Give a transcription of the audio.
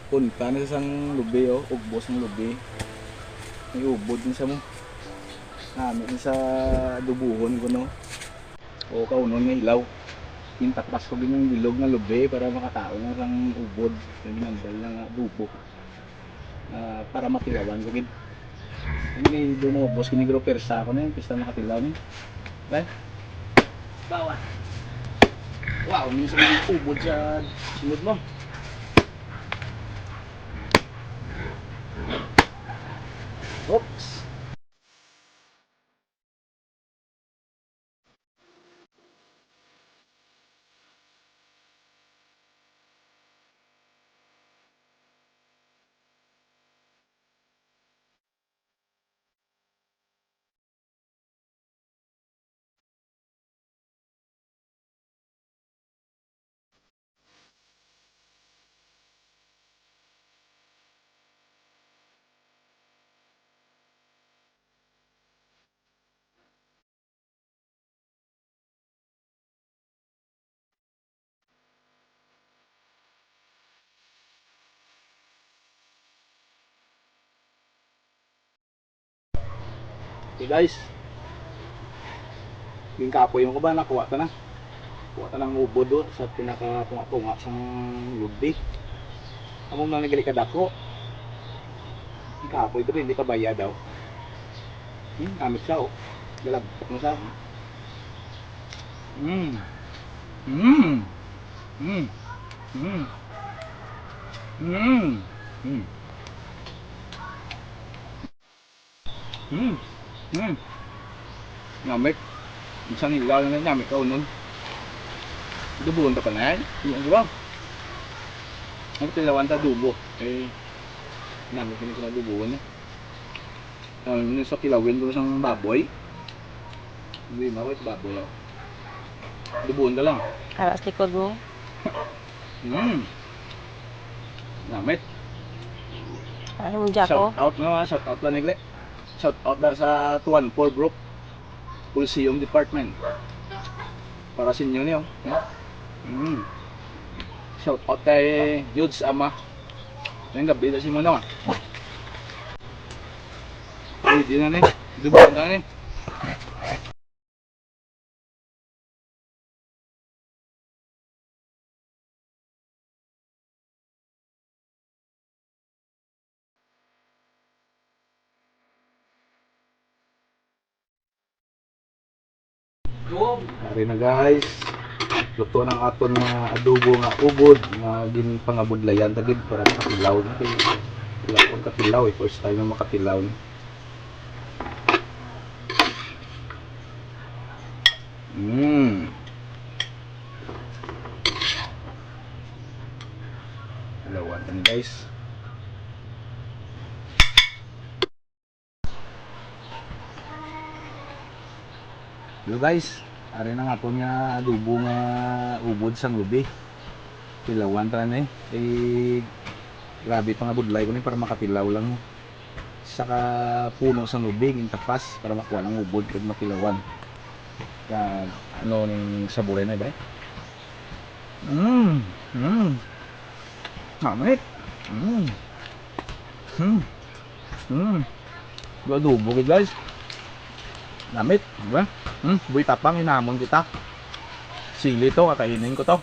Punta na sa isang lubi, oh. Ugbos ng lubi. May ubod din sa mo. Namin sa dubuhon ko, no. O kaunon nga ilaw. Intakpas ko din yung bilog na lubi para makatao na sang ubod. Yung nandal na dubo. Para matilawan ko gid. Hindi dumubos kinigro persa ako na yun. Pista makatilaw na yun. Right? Bawat. Wow, minsan yung ubod sa sunod mo. Oops. Okay guys, yung kapoy mo ko ba nakuha ta na? Kuha ta ng ubod doon sa pinaka-tunga-tunga sa lubi. Among nang nagali ka dako. Yung kapoy ko hindi pa bayad daw. Gamit siya oh. Galagpak mo sa. Mmm. Mmm. Mmm. Mmm. Mmm. Mmm. Mmm. Mmm. Nyamik. Isang hilaw na nyamik ka unon. Dubuhon ka pa na yan. Yung di ba? Ang tilawan ta dubo. Nyamik hindi ko na dubuhon eh. Sa kilawin ko isang baboy. Hindi mawit baboy oh. Dubuhon ka lang. Aras likod mo. Nyamik. Ano mo dyan ko? Shout out nga, shout out lang nigli. Shout out na sa 214 group. Coliseum Department. Para sa inyo niyo. Shout out kay Yudes Ama. Yung gabi na si Mono. Hindi na ni. Dubuhan na ni. Ari na guys. Luto ng aton nga adobo nga ubod nga ginpangabudlayan tagid para makatilaw na kay wala ko katilaw eh, first time na makatilaw. Dalawan tani guys. Hello guys, ari na nga po nga adobo nga ubod sang lubi. Tilawan ta na grabe pa nga budlay ko ni para makatilaw lang. Saka puno sang lubi gintapas para makuha ng ubod kag matilawan. Kag ano ning saburay na ba? Hamit. Adobo guys. Namit, di ba? Buhay tapang inamon kita. Sili to, kakainin ko to.